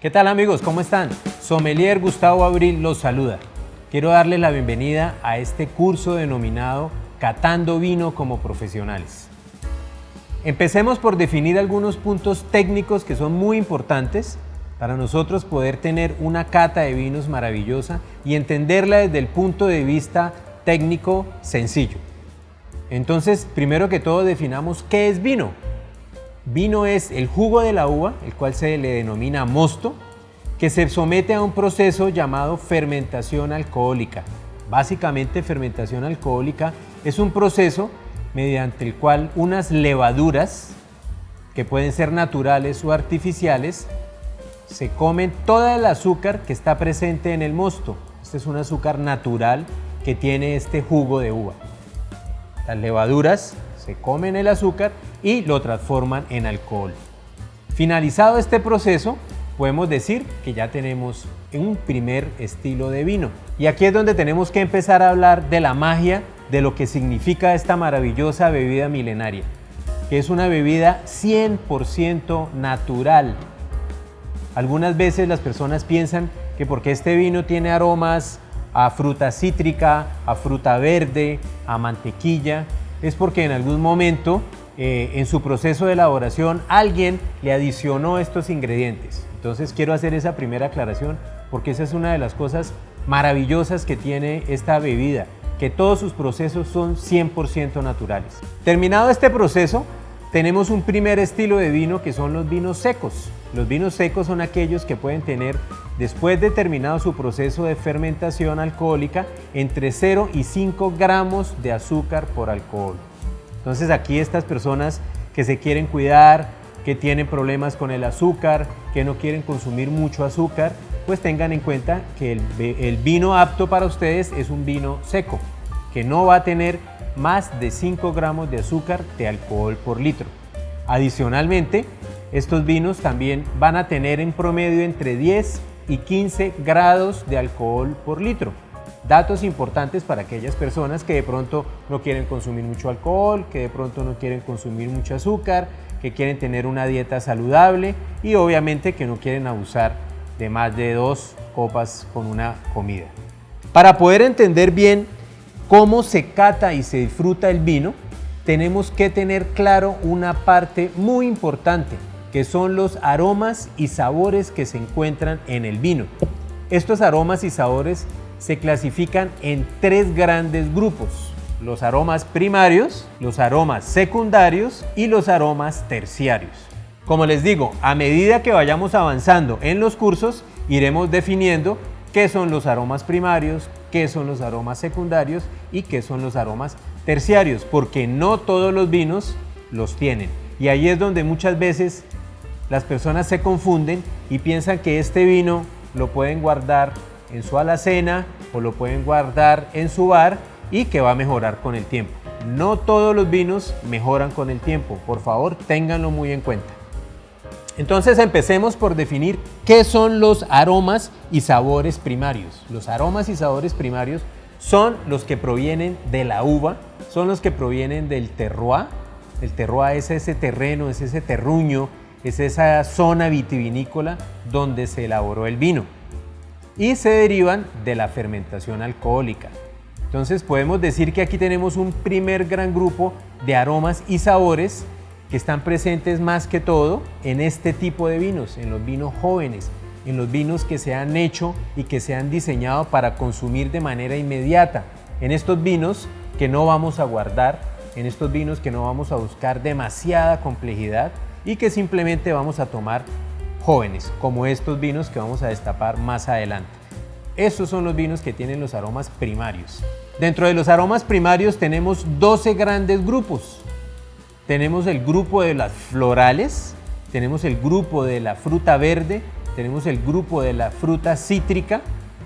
¿Qué tal amigos? ¿Cómo están? Sommelier Gustavo Abril los saluda. Quiero darles la bienvenida a este curso denominado Catando Vino como Profesionales. Empecemos por definir algunos puntos técnicos que son muy importantes para nosotros poder tener una cata de vinos maravillosa y entenderla desde el punto de vista técnico sencillo. Entonces, primero que todo definamos qué es vino. Vino es el jugo de la uva, el cual se le denomina mosto, que se somete a un proceso llamado fermentación alcohólica. Básicamente, fermentación alcohólica es un proceso mediante el cual unas levaduras, que pueden ser naturales o artificiales, se comen todo el azúcar que está presente en el mosto. Este es un azúcar natural que tiene este jugo de uva. Las levaduras se comen el azúcar y lo transforman en alcohol. Finalizado este proceso, podemos decir que ya tenemos un primer estilo de vino. Y aquí es donde tenemos que empezar a hablar de la magia de lo que significa esta maravillosa bebida milenaria, que es una bebida 100% natural. Algunas veces las personas piensan que porque este vino tiene aromas a fruta cítrica, a fruta verde, a mantequilla, es porque en algún momento en su proceso de elaboración alguien le adicionó estos ingredientes. Entonces quiero hacer esa primera aclaración porque esa es una de las cosas maravillosas que tiene esta bebida, que todos sus procesos son 100% naturales. Terminado este proceso, tenemos un primer estilo de vino que son los vinos secos. Los vinos secos son aquellos que pueden tener, después de terminado su proceso de fermentación alcohólica, entre 0 y 5 gramos de azúcar por alcohol. Entonces aquí estas personas que se quieren cuidar, que tienen problemas con el azúcar, que no quieren consumir mucho azúcar, pues tengan en cuenta que el vino apto para ustedes es un vino seco, que no va a tener más de 5 gramos de azúcar de alcohol por litro. Adicionalmente, estos vinos también van a tener en promedio entre 10 y 15 grados de alcohol por litro. Datos importantes para aquellas personas que de pronto no quieren consumir mucho alcohol, que de pronto no quieren consumir mucho azúcar, que quieren tener una dieta saludable y obviamente que no quieren abusar de más de 2 copas con una comida. Para poder entender bien cómo se cata y se disfruta el vino, tenemos que tener claro una parte muy importante, que son los aromas y sabores que se encuentran en el vino. Estos aromas y sabores se clasifican en 3 grandes grupos: los aromas primarios, los aromas secundarios y los aromas terciarios. Como les digo, a medida que vayamos avanzando en los cursos, iremos definiendo qué son los aromas primarios, qué son los aromas secundarios y qué son los aromas terciarios, porque no todos los vinos los tienen. Y ahí es donde muchas veces las personas se confunden y piensan que este vino lo pueden guardar en su alacena o lo pueden guardar en su bar y que va a mejorar con el tiempo. No todos los vinos mejoran con el tiempo, por favor ténganlo muy en cuenta. Entonces empecemos por definir qué son los aromas y sabores primarios. Los aromas y sabores primarios son los que provienen de la uva, son los que provienen del terroir. El terroir es ese terreno, es ese terruño, es esa zona vitivinícola donde se elaboró el vino y se derivan de la fermentación alcohólica. Entonces podemos decir que aquí tenemos un primer gran grupo de aromas y sabores que están presentes más que todo en este tipo de vinos, en los vinos jóvenes, en los vinos que se han hecho y que se han diseñado para consumir de manera inmediata, en estos vinos que no vamos a guardar, en estos vinos que no vamos a buscar demasiada complejidad y que simplemente vamos a tomar jóvenes, como estos vinos que vamos a destapar más adelante. Estos son los vinos que tienen los aromas primarios. Dentro de los aromas primarios tenemos 12 grandes grupos. Tenemos el grupo de las florales, tenemos el grupo de la fruta verde, tenemos el grupo de la fruta cítrica,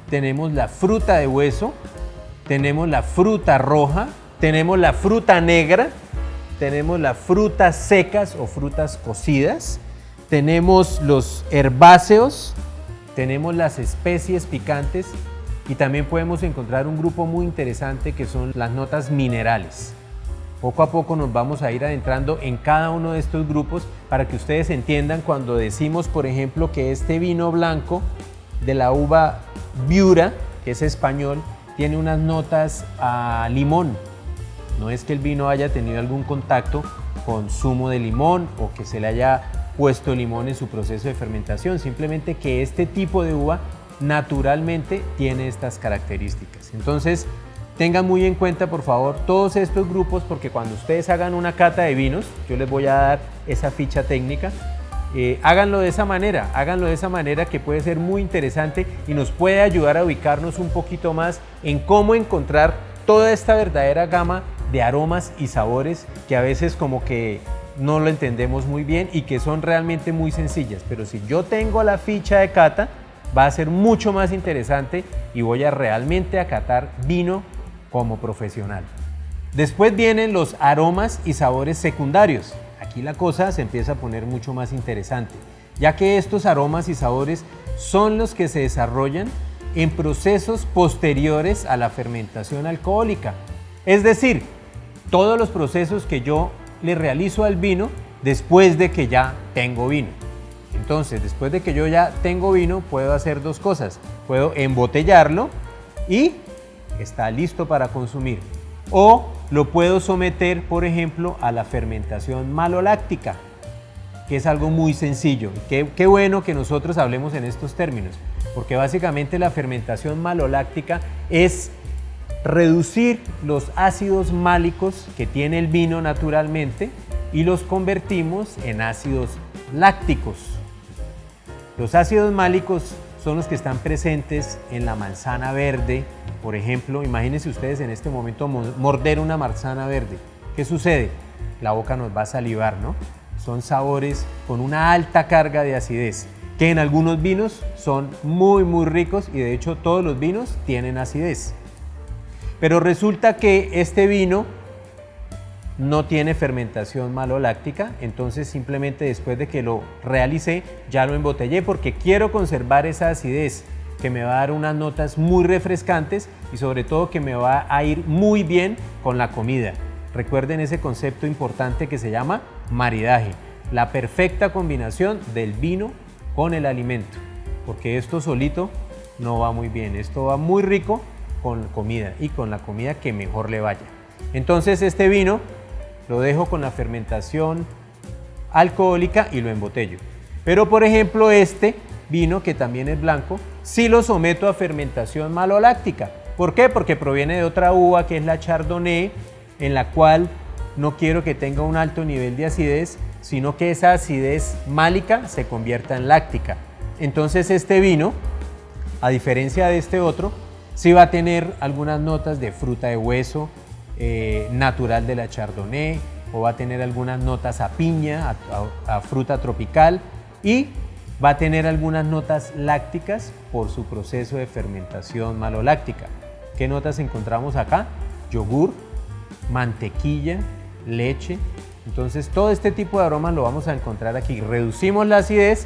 tenemos la fruta de hueso, tenemos la fruta roja, tenemos la fruta negra, tenemos las frutas secas o frutas cocidas, tenemos los herbáceos, tenemos las especies picantes y también podemos encontrar un grupo muy interesante que son las notas minerales. Poco a poco nos vamos a ir adentrando en cada uno de estos grupos para que ustedes entiendan cuando decimos, por ejemplo, que este vino blanco de la uva Viura, que es español, tiene unas notas a limón. No es que el vino haya tenido algún contacto con zumo de limón o que se le haya puesto limón en su proceso de fermentación, simplemente que este tipo de uva naturalmente tiene estas características. Entonces, tengan muy en cuenta, por favor, todos estos grupos, porque cuando ustedes hagan una cata de vinos, yo les voy a dar esa ficha técnica, háganlo de esa manera que puede ser muy interesante y nos puede ayudar a ubicarnos un poquito más en cómo encontrar toda esta verdadera gama de aromas y sabores que a veces como que no lo entendemos muy bien y que son realmente muy sencillas, pero si yo tengo la ficha de cata, va a ser mucho más interesante y voy a realmente a catar vino como profesional. Después vienen los aromas y sabores secundarios. Aquí la cosa se empieza a poner mucho más interesante, ya que estos aromas y sabores son los que se desarrollan en procesos posteriores a la fermentación alcohólica. Es decir, todos los procesos que yo le realizo al vino después de que ya tengo vino. Entonces, después de que yo ya tengo vino, puedo hacer dos cosas. Puedo embotellarlo y está listo para consumir. O lo puedo someter, por ejemplo, a la fermentación maloláctica, que es algo muy sencillo. Qué bueno que nosotros hablemos en estos términos, porque básicamente la fermentación maloláctica es reducir los ácidos málicos que tiene el vino naturalmente y los convertimos en ácidos lácticos. Los ácidos málicos son los que están presentes en la manzana verde, por ejemplo. Imagínense ustedes en este momento morder una manzana verde. ¿Qué sucede? La boca nos va a salivar, ¿no? Son sabores con una alta carga de acidez, que en algunos vinos son muy ricos y de hecho todos los vinos tienen acidez. Pero resulta que este vino no tiene fermentación maloláctica, entonces simplemente después de que lo realicé ya lo embotellé porque quiero conservar esa acidez que me va a dar unas notas muy refrescantes y sobre todo que me va a ir muy bien con la comida. Recuerden ese concepto importante que se llama maridaje, la perfecta combinación del vino con el alimento, porque esto solito no va muy bien, esto va muy rico con comida y con la comida que mejor le vaya. Entonces este vino lo dejo con la fermentación alcohólica y lo embotello. Pero por ejemplo este vino, que también es blanco, sí lo someto a fermentación maloláctica. ¿Por qué? Porque proviene de otra uva que es la Chardonnay, en la cual no quiero que tenga un alto nivel de acidez, sino que esa acidez málica se convierta en láctica. Entonces este vino, a diferencia de este otro, sí va a tener algunas notas de fruta de hueso, natural de la Chardonnay, o va a tener algunas notas a piña, a fruta tropical, y va a tener algunas notas lácticas por su proceso de fermentación maloláctica. ¿Qué notas encontramos acá? Yogur, mantequilla, leche. Entonces todo este tipo de aromas lo vamos a encontrar aquí. Reducimos la acidez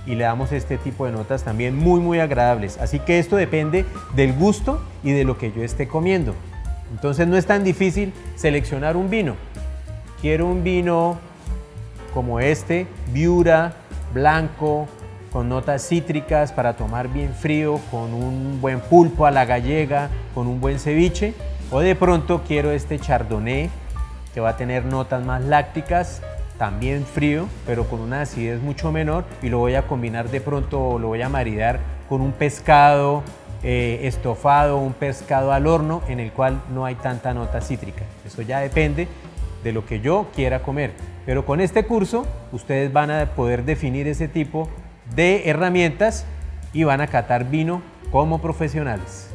y le damos este tipo de notas también muy agradables. Así que esto depende del gusto y de lo que yo esté comiendo. Entonces no es tan difícil seleccionar un vino. Quiero un vino como este, Viura, blanco, con notas cítricas para tomar bien frío, con un buen pulpo a la gallega, con un buen ceviche. O de pronto quiero este Chardonnay, que va a tener notas más lácticas, también frío, pero con una acidez mucho menor, y lo voy a combinar de pronto, o lo voy a maridar con un pescado estofado, un pescado al horno, en el cual no hay tanta nota cítrica. Eso ya depende de lo que yo quiera comer. Pero con este curso ustedes van a poder definir ese tipo de herramientas y van a catar vino como profesionales.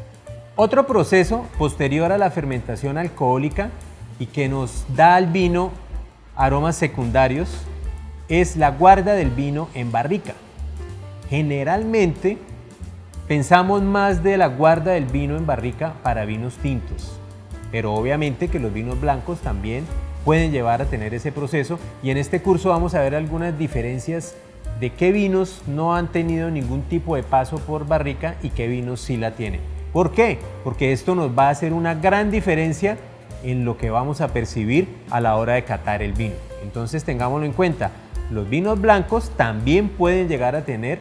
Otro proceso posterior a la fermentación alcohólica y que nos da al vino aromas secundarios es la guarda del vino en barrica. Generalmente pensamos más de la guarda del vino en barrica para vinos tintos, pero obviamente que los vinos blancos también pueden llevar a tener ese proceso, y en este curso vamos a ver algunas diferencias de qué vinos no han tenido ningún tipo de paso por barrica y qué vinos sí la tienen. ¿Por qué? Porque esto nos va a hacer una gran diferencia en lo que vamos a percibir a la hora de catar el vino. Entonces tengámoslo en cuenta, los vinos blancos también pueden llegar a tener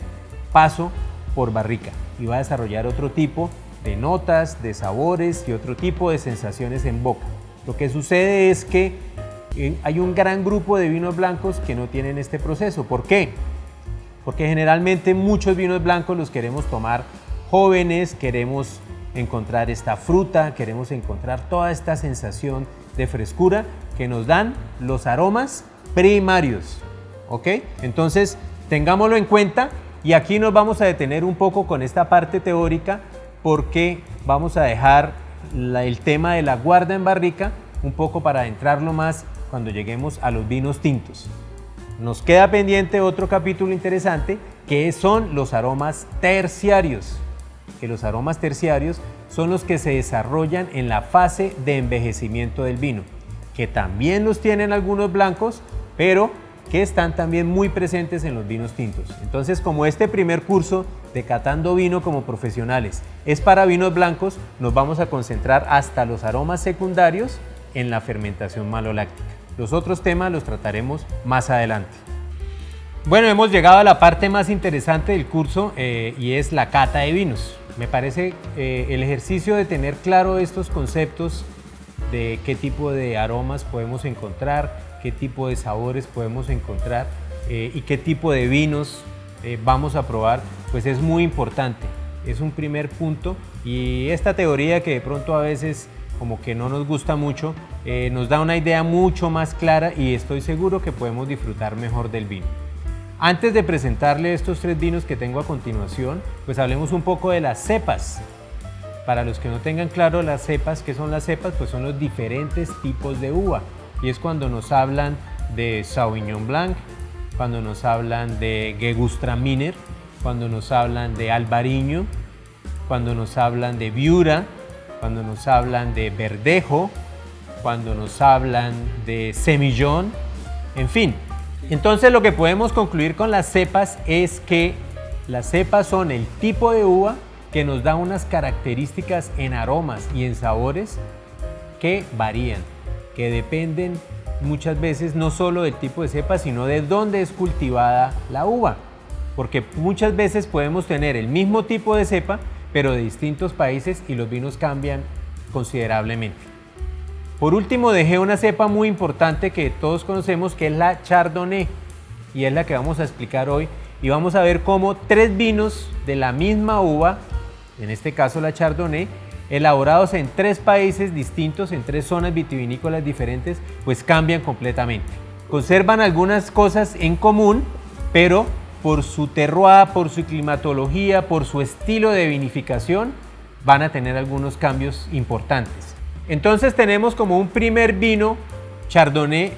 paso por barrica y va a desarrollar otro tipo de notas, de sabores y otro tipo de sensaciones en boca. Lo que sucede es que hay un gran grupo de vinos blancos que no tienen este proceso. ¿Por qué? Porque generalmente muchos vinos blancos los queremos tomar jóvenes, queremos encontrar esta fruta, queremos encontrar toda esta sensación de frescura que nos dan los aromas primarios. ¿Ok? Entonces, tengámoslo en cuenta y aquí nos vamos a detener un poco con esta parte teórica porque vamos a dejar el tema de la guarda en barrica un poco para adentrarlo más cuando lleguemos a los vinos tintos. Nos queda pendiente otro capítulo interesante que son los aromas terciarios. Que los aromas terciarios son los que se desarrollan en la fase de envejecimiento del vino, que también los tienen algunos blancos, pero que están también muy presentes en los vinos tintos. Entonces, como este primer curso de Catando Vino como Profesionales es para vinos blancos, nos vamos a concentrar hasta los aromas secundarios en la fermentación maloláctica. Los otros temas los trataremos más adelante. Bueno, hemos llegado a la parte más interesante del curso y es la cata de vinos. Me parece el ejercicio de tener claro estos conceptos de qué tipo de aromas podemos encontrar, qué tipo de sabores podemos encontrar y qué tipo de vinos vamos a probar, pues es muy importante. Es un primer punto y esta teoría que de pronto a veces como que no nos gusta mucho, nos da una idea mucho más clara y estoy seguro que podemos disfrutar mejor del vino. Antes de presentarle estos 3 vinos que tengo a continuación, pues hablemos un poco de las cepas. Para los que no tengan claro las cepas, ¿qué son las cepas? Pues son los diferentes tipos de uva. Y es cuando nos hablan de Sauvignon Blanc, cuando nos hablan de Gewürztraminer, cuando nos hablan de Albariño, cuando nos hablan de Viura, cuando nos hablan de Verdejo, cuando nos hablan de Semillon, en fin. Entonces lo que podemos concluir con las cepas es que las cepas son el tipo de uva que nos da unas características en aromas y en sabores que varían, que dependen muchas veces no solo del tipo de cepa, sino de dónde es cultivada la uva. Porque muchas veces podemos tener el mismo tipo de cepa, pero de distintos países y los vinos cambian considerablemente. Por último, dejé una cepa muy importante que todos conocemos, que es la Chardonnay, y es la que vamos a explicar hoy. Y vamos a ver cómo 3 vinos de la misma uva, en este caso la Chardonnay, elaborados en 3 países distintos, en 3 zonas vitivinícolas diferentes, pues cambian completamente. Conservan algunas cosas en común, pero por su terroir, por su climatología, por su estilo de vinificación, van a tener algunos cambios importantes. Entonces tenemos como un primer vino Chardonnay,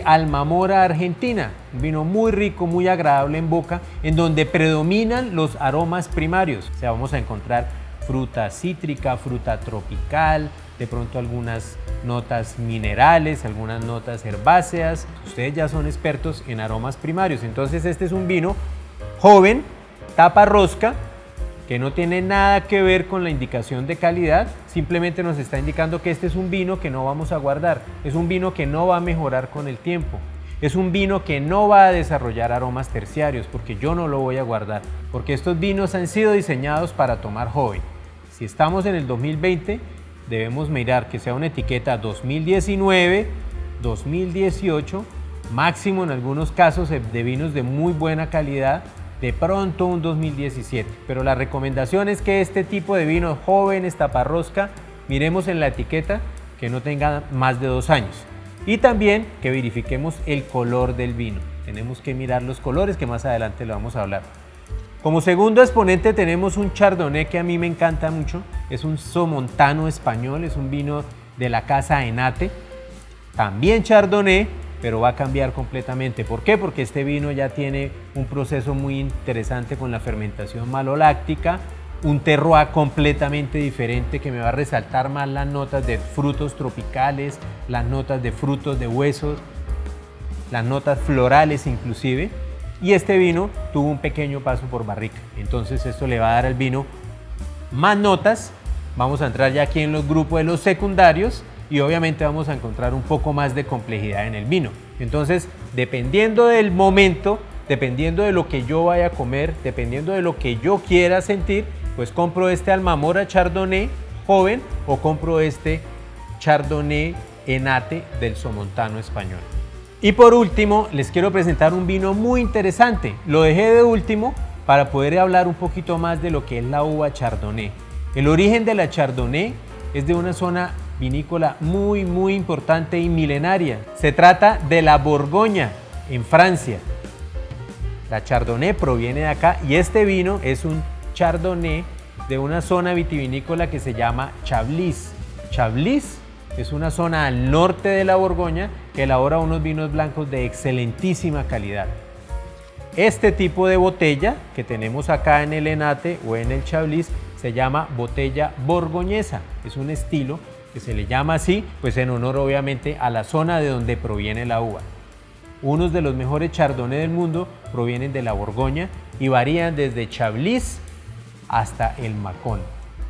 Almamora Argentina, un vino muy rico, muy agradable en boca, en donde predominan los aromas primarios. O sea, vamos a encontrar fruta cítrica, fruta tropical, de pronto algunas notas minerales, algunas notas herbáceas. Ustedes ya son expertos en aromas primarios, entonces este es un vino joven, tapa rosca, que no tiene nada que ver con la indicación de calidad, simplemente nos está indicando que este es un vino que no vamos a guardar, es un vino que no va a mejorar con el tiempo, es un vino que no va a desarrollar aromas terciarios porque yo no lo voy a guardar, porque estos vinos han sido diseñados para tomar joven. Si estamos en el 2020, debemos mirar que sea una etiqueta 2019, 2018, máximo en algunos casos de vinos de muy buena calidad, de pronto un 2017, pero la recomendación es que este tipo de vinos jóvenes, taparrosca, miremos en la etiqueta que no tenga más de 2 años y también que verifiquemos el color del vino. Tenemos que mirar los colores que más adelante lo vamos a hablar. Como segundo exponente tenemos un Chardonnay que a mí me encanta mucho, es un Somontano español, es un vino de la casa Enate, también Chardonnay, pero va a cambiar completamente. ¿Por qué? Porque este vino ya tiene un proceso muy interesante con la fermentación maloláctica, un terroir completamente diferente que me va a resaltar más las notas de frutos tropicales, las notas de frutos de huesos, las notas florales inclusive, y este vino tuvo un pequeño paso por barrica, entonces esto le va a dar al vino más notas. Vamos a entrar ya aquí en los grupos de los secundarios y obviamente vamos a encontrar un poco más de complejidad en el vino. Entonces, dependiendo del momento, dependiendo de lo que yo vaya a comer, dependiendo de lo que yo quiera sentir, pues compro este Almamora Chardonnay joven o compro este Chardonnay Enate del Somontano español. Y por último, les quiero presentar un vino muy interesante. Lo dejé de último para poder hablar un poquito más de lo que es la uva Chardonnay. El origen de la Chardonnay es de una zona vinícola muy importante y milenaria. Se trata de la Borgoña, en Francia. La Chardonnay proviene de acá y este vino es un Chardonnay de una zona vitivinícola que se llama Chablis. Chablis es una zona al norte de la Borgoña que elabora unos vinos blancos de excelentísima calidad. Este tipo de botella que tenemos acá en el Enate o en el Chablis se llama botella borgoñesa. Es un estilo que se le llama así, pues en honor obviamente a la zona de donde proviene la uva. Unos de los mejores Chardonnay del mundo provienen de la Borgoña y varían desde Chablis hasta el Mâcon,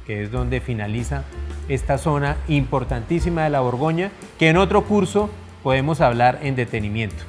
que es donde finaliza esta zona importantísima de la Borgoña, que en otro curso podemos hablar en detenimiento.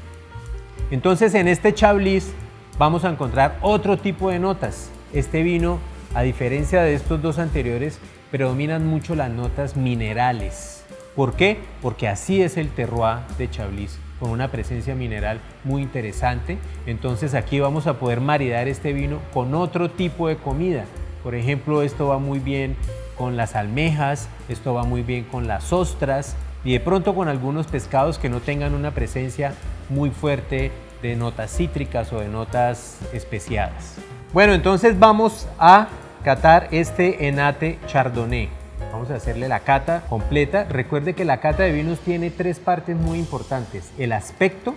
Entonces, en este Chablis vamos a encontrar otro tipo de notas. Este vino, a diferencia de estos dos anteriores, predominan mucho las notas minerales. ¿Por qué? Porque así es el terroir de Chablis, con una presencia mineral muy interesante. Entonces aquí vamos a poder maridar este vino con otro tipo de comida. Por ejemplo, esto va muy bien con las almejas, esto va muy bien con las ostras y de pronto con algunos pescados que no tengan una presencia muy fuerte de notas cítricas o de notas especiadas. Bueno, entonces vamos a catar este Enate Chardonnay. Vamos a hacerle la cata completa. Recuerde que la cata de vinos tiene tres partes muy importantes. El aspecto,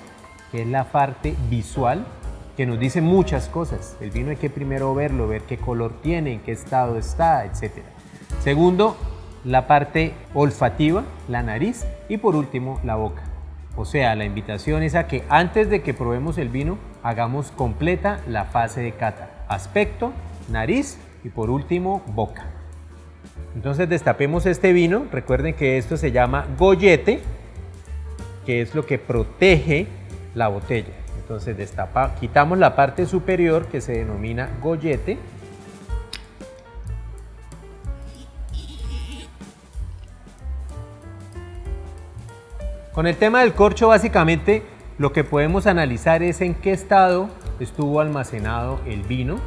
que es la parte visual, que nos dice muchas cosas. El vino hay que primero verlo, ver qué color tiene, en qué estado está, etc. Segundo, la parte olfativa, la nariz, y por último, la boca. O sea, la invitación es a que antes de que probemos el vino, hagamos completa la fase de cata. Aspecto, nariz y por último, boca. Entonces destapemos este vino. Recuerden que esto se llama gollete, que es lo que protege la botella. Entonces quitamos la parte superior que se denomina gollete. Con el tema del corcho, básicamente lo que podemos analizar es en qué estado estuvo almacenado el vino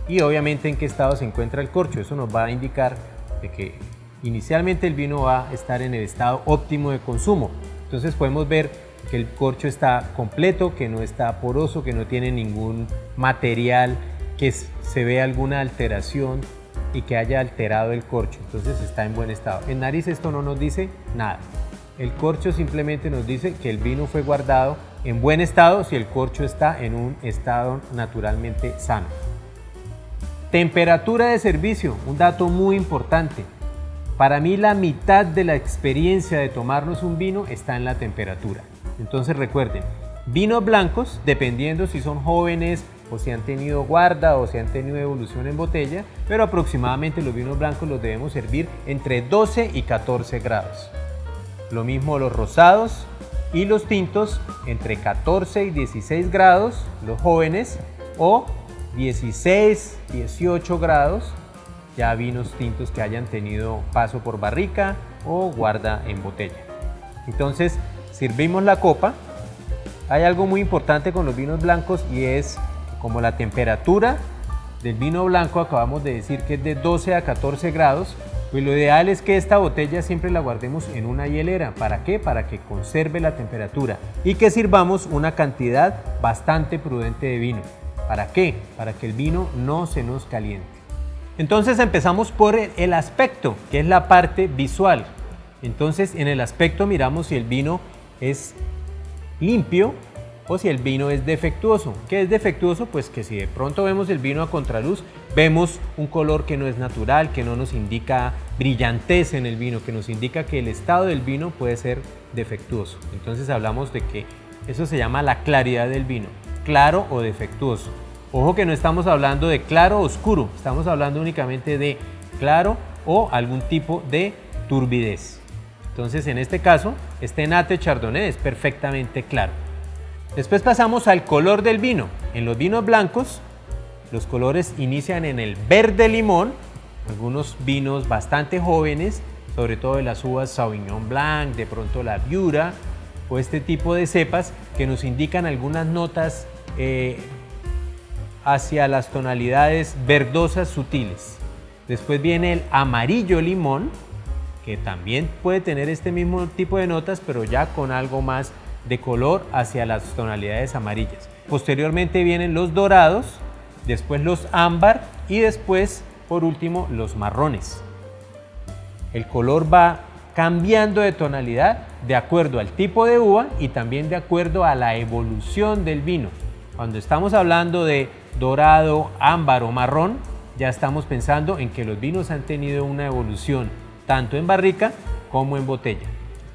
y obviamente en qué estado se encuentra el corcho. Eso nos va a indicar de que inicialmente el vino va a estar en el estado óptimo de consumo. Entonces podemos ver que el corcho está completo, que no está poroso, que no tiene ningún material que se vea alguna alteración y que haya alterado el corcho. Entonces está en buen estado. En nariz esto no nos dice nada. El corcho simplemente nos dice que el vino fue guardado en buen estado si el corcho está en un estado naturalmente sano. Temperatura de servicio, un dato muy importante. Para mí la mitad de la experiencia de tomarnos un vino está en la temperatura. Entonces recuerden, vinos blancos, dependiendo si son jóvenes o si han tenido guarda o si han tenido evolución en botella, pero aproximadamente los vinos blancos los debemos servir entre 12 y 14 grados. Lo mismo los rosados y los tintos entre 14 y 16 grados, los jóvenes, o 16, 18 grados, ya vinos tintos que hayan tenido paso por barrica o guarda en botella. Entonces, servimos la copa. Hay algo muy importante con los vinos blancos y es como la temperatura del vino blanco, acabamos de decir que es de 12 a 14 grados, pues lo ideal es que esta botella siempre la guardemos en una hielera. ¿Para qué? Para que conserve la temperatura y que sirvamos una cantidad bastante prudente de vino. ¿Para qué? Para que el vino no se nos caliente. Entonces empezamos por el aspecto, que es la parte visual. Entonces en el aspecto miramos si el vino es limpio o si el vino es defectuoso. ¿Qué es defectuoso? Pues que si de pronto vemos el vino a contraluz, vemos un color que no es natural, que no nos indica brillantez en el vino, que nos indica que el estado del vino puede ser defectuoso. Entonces hablamos de que eso se llama la claridad del vino, claro o defectuoso. Ojo que no estamos hablando de claro o oscuro, estamos hablando únicamente de claro o algún tipo de turbidez. Entonces, en este caso, este Nate Chardonnay es perfectamente claro. Después pasamos al color del vino. En los vinos blancos, los colores inician en el verde limón, algunos vinos bastante jóvenes, sobre todo de las uvas Sauvignon Blanc, de pronto la Viura, o este tipo de cepas que nos indican algunas notas hacia las tonalidades verdosas sutiles. Después viene el amarillo limón, que también puede tener este mismo tipo de notas, pero ya con algo más de color hacia las tonalidades amarillas. Posteriormente vienen los dorados, después los ámbar y después, por último, los marrones. El color va cambiando de tonalidad de acuerdo al tipo de uva y también de acuerdo a la evolución del vino. Cuando estamos hablando de dorado, ámbar o marrón, ya estamos pensando en que los vinos han tenido una evolución tanto en barrica como en botella.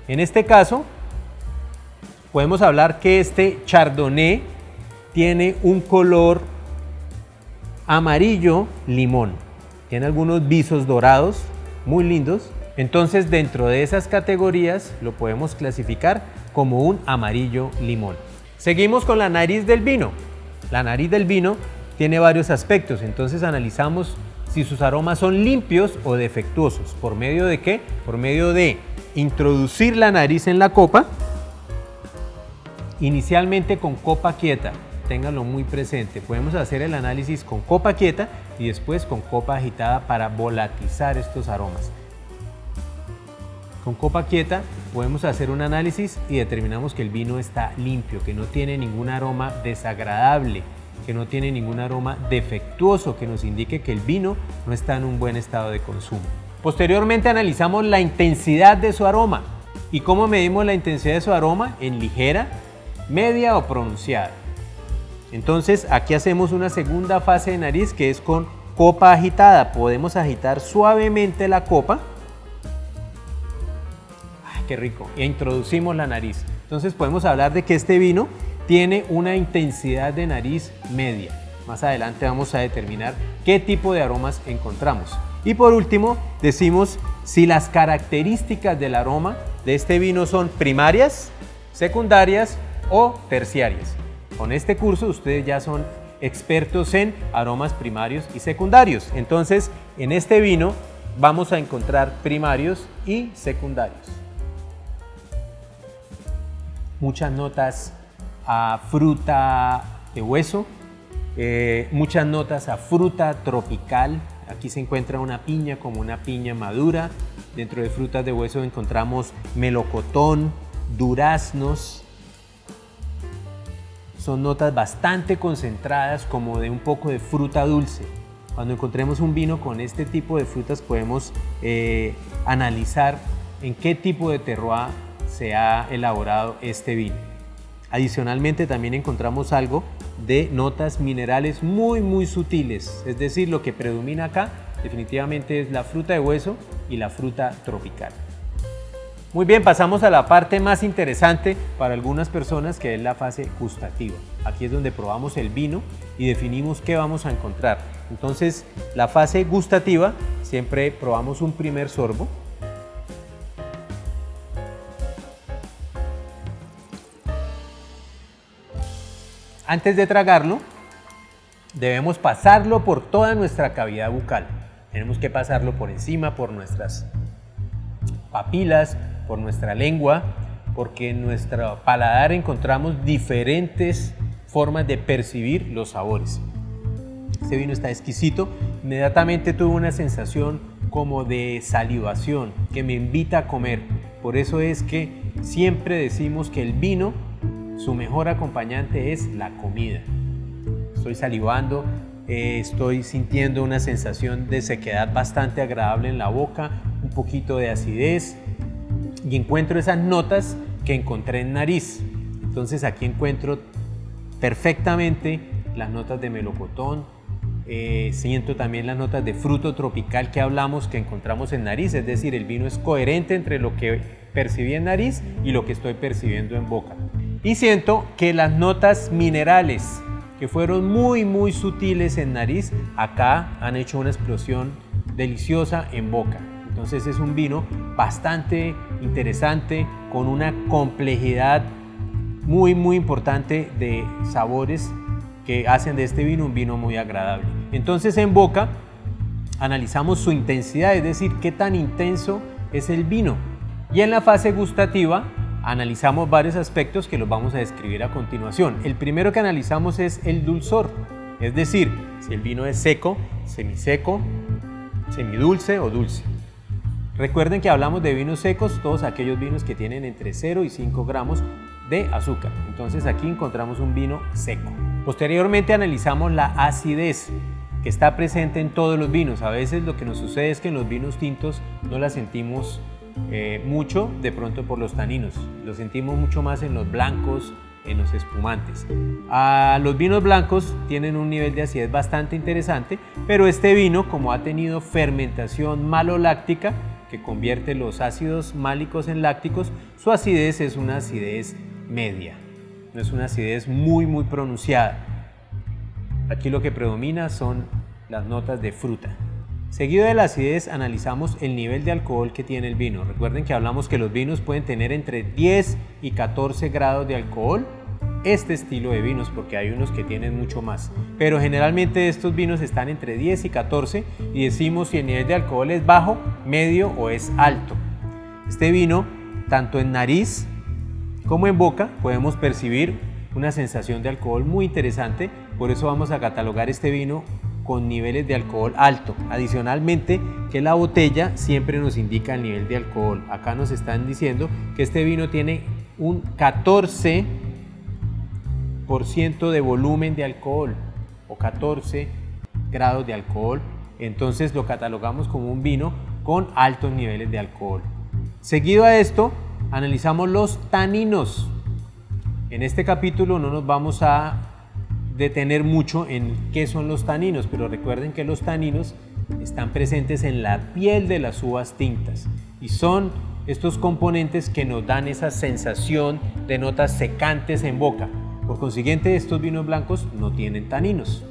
En este caso, podemos hablar que este Chardonnay tiene un color amarillo limón. Tiene algunos visos dorados muy lindos. Entonces, dentro de esas categorías lo podemos clasificar como un amarillo limón. Seguimos con la nariz del vino. La nariz del vino tiene varios aspectos, entonces analizamos si sus aromas son limpios o defectuosos. ¿Por medio de qué? Por medio de introducir la nariz en la copa, inicialmente con copa quieta. Ténganlo muy presente. Podemos hacer el análisis con copa quieta y después con copa agitada para volatilizar estos aromas. Con copa quieta podemos hacer un análisis y determinamos que el vino está limpio, que no tiene ningún aroma desagradable, que no tiene ningún aroma defectuoso, que nos indique que el vino no está en un buen estado de consumo. Posteriormente analizamos la intensidad de su aroma. ¿Y cómo medimos la intensidad de su aroma? En ligera, media o pronunciada. Entonces aquí hacemos una segunda fase de nariz que es con copa agitada. Podemos agitar suavemente la copa. ¡Ay, qué rico! E introducimos la nariz. Entonces podemos hablar de que este vino tiene una intensidad de nariz media. Más adelante vamos a determinar qué tipo de aromas encontramos. Y por último, decimos si las características del aroma de este vino son primarias, secundarias o terciarias. Con este curso ustedes ya son expertos en aromas primarios y secundarios. Entonces, en este vino vamos a encontrar primarios y secundarios. Muchas notas a fruta de hueso, muchas notas a fruta tropical. Aquí se encuentra una piña como una piña madura. Dentro de frutas de hueso encontramos melocotón, duraznos. Son notas bastante concentradas como de un poco de fruta dulce. Cuando encontremos un vino con este tipo de frutas podemos analizar en qué tipo de terroir se ha elaborado este vino. Adicionalmente también encontramos algo de notas minerales muy sutiles, es decir, lo que predomina acá definitivamente es la fruta de hueso y la fruta tropical. Muy bien, pasamos a la parte más interesante para algunas personas, que es la fase gustativa. Aquí es donde probamos el vino y definimos qué vamos a encontrar. Entonces, la fase gustativa, siempre probamos un primer sorbo. Antes de tragarlo, debemos pasarlo por toda nuestra cavidad bucal. Tenemos que pasarlo por encima, por nuestras papilas, por nuestra lengua, porque en nuestro paladar encontramos diferentes formas de percibir los sabores. Este vino está exquisito. Inmediatamente tuve una sensación como de salivación que me invita a comer. Por eso es que siempre decimos que el vino, su mejor acompañante es la comida. Estoy salivando, estoy sintiendo una sensación de sequedad bastante agradable en la boca, un poquito de acidez y encuentro esas notas que encontré en nariz. Entonces aquí encuentro perfectamente las notas de melocotón, siento también las notas de fruto tropical que hablamos, que encontramos en nariz, es decir, el vino es coherente entre lo que percibí en nariz y lo que estoy percibiendo en boca. Y siento que las notas minerales, que fueron muy sutiles en nariz, acá han hecho una explosión deliciosa en boca. Entonces es un vino bastante interesante, con una complejidad muy importante de sabores que hacen de este vino un vino muy agradable. Entonces en boca analizamos su intensidad, es decir, qué tan intenso es el vino. Y en la fase gustativa analizamos varios aspectos que los vamos a describir a continuación. El primero que analizamos es el dulzor, es decir, si el vino es seco, semiseco, semidulce o dulce. Recuerden que hablamos de vinos secos, todos aquellos vinos que tienen entre 0 y 5 gramos de azúcar. Entonces aquí encontramos un vino seco. Posteriormente analizamos la acidez, que está presente en todos los vinos. A veces lo que nos sucede es que en los vinos tintos no la sentimos mucho, de pronto por los taninos. Lo sentimos mucho más en los blancos, en los espumantes. Los vinos blancos tienen un nivel de acidez bastante interesante, pero este vino, como ha tenido fermentación maloláctica, que convierte los ácidos málicos en lácticos, su acidez es una acidez media, no es una acidez muy pronunciada. Aquí lo que predomina son las notas de fruta. Seguido de la acidez analizamos el nivel de alcohol que tiene el vino. Recuerden que hablamos que los vinos pueden tener entre 10 y 14 grados de alcohol, este estilo de vinos, porque hay unos que tienen mucho más, pero generalmente estos vinos están entre 10 y 14 y decimos si el nivel de alcohol es bajo, medio o es alto. Este vino, tanto en nariz como en boca, podemos percibir una sensación de alcohol muy interesante, por eso vamos a catalogar este vino con niveles de alcohol alto. Adicionalmente, que la botella siempre nos indica el nivel de alcohol. Acá nos están diciendo que este vino tiene un 14% de volumen de alcohol o 14 grados de alcohol, entonces lo catalogamos como un vino con altos niveles de alcohol. Seguido a esto, analizamos los taninos. En este capítulo no nos vamos a detener mucho en qué son los taninos, pero recuerden que los taninos están presentes en la piel de las uvas tintas y son estos componentes que nos dan esa sensación de notas secantes en boca. Por consiguiente, estos vinos blancos no tienen taninos.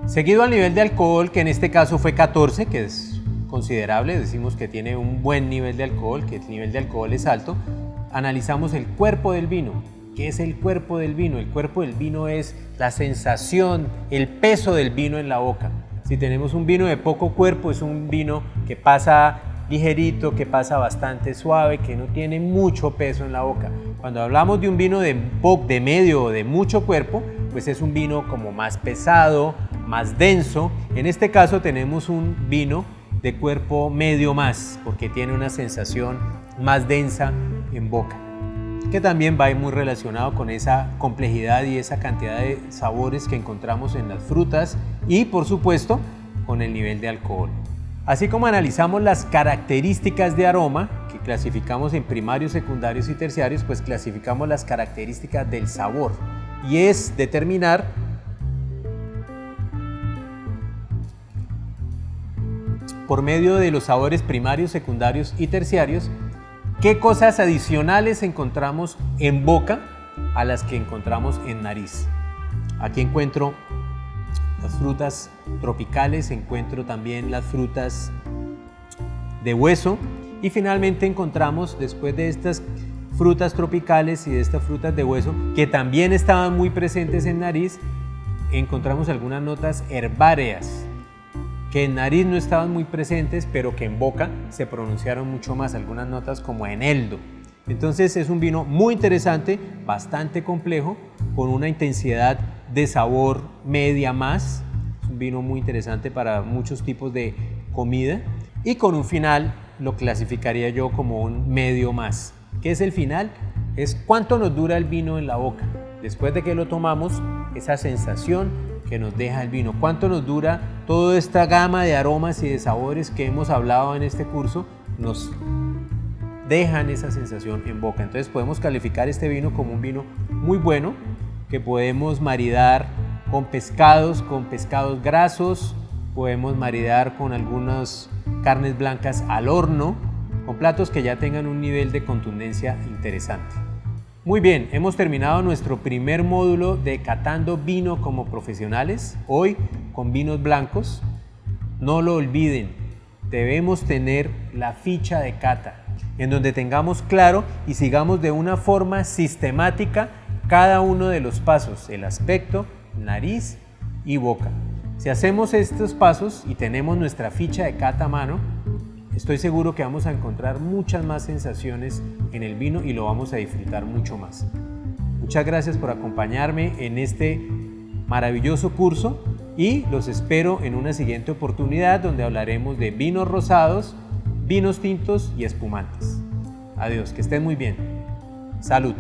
Seguido al nivel de alcohol, que en este caso fue 14, que es considerable, decimos que tiene un buen nivel de alcohol, que el nivel de alcohol es alto, analizamos el cuerpo del vino. ¿Qué es el cuerpo del vino? El cuerpo del vino es la sensación, el peso del vino en la boca. Si tenemos un vino de poco cuerpo, es un vino que pasa ligerito, que pasa bastante suave, que no tiene mucho peso en la boca. Cuando hablamos de un vino de medio o de mucho cuerpo, pues es un vino como más pesado, más denso. En este caso tenemos un vino de cuerpo medio más, porque tiene una sensación más densa en boca, que también va muy relacionado con esa complejidad y esa cantidad de sabores que encontramos en las frutas y, por supuesto, con el nivel de alcohol. Así como analizamos las características de aroma, que clasificamos en primarios, secundarios y terciarios, pues clasificamos las características del sabor, y es determinar por medio de los sabores primarios, secundarios y terciarios qué cosas adicionales encontramos en boca a las que encontramos en nariz. Aquí encuentro las frutas tropicales, encuentro también las frutas de hueso y finalmente encontramos, después de estas frutas tropicales y de estas frutas de hueso que también estaban muy presentes en nariz, encontramos algunas notas herbáceas que en nariz no estaban muy presentes, pero que en boca se pronunciaron mucho más, algunas notas como eneldo. Entonces es un vino muy interesante, bastante complejo, con una intensidad de sabor media más. Es un vino muy interesante para muchos tipos de comida y con un final lo clasificaría yo como un medio más. ¿Qué es el final? Es cuánto nos dura el vino en la boca. Después de que lo tomamos, esa sensación que nos deja el vino, cuánto nos dura toda esta gama de aromas y de sabores que hemos hablado en este curso, nos dejan esa sensación en boca. Entonces podemos calificar este vino como un vino muy bueno que podemos maridar con pescados grasos, podemos maridar con algunas carnes blancas al horno, con platos que ya tengan un nivel de contundencia interesante. Muy bien, hemos terminado nuestro primer módulo de Catando Vino como Profesionales, hoy con vinos blancos. No lo olviden, debemos tener la ficha de cata. en donde tengamos claro y sigamos de una forma sistemática cada uno de los pasos, el aspecto, nariz y boca. Si hacemos estos pasos y tenemos nuestra ficha de cata a mano, estoy seguro que vamos a encontrar muchas más sensaciones en el vino y lo vamos a disfrutar mucho más. Muchas gracias por acompañarme en este maravilloso curso y los espero en una siguiente oportunidad donde hablaremos de vinos rosados, vinos tintos y espumantes. Adiós, que estén muy bien. Salud.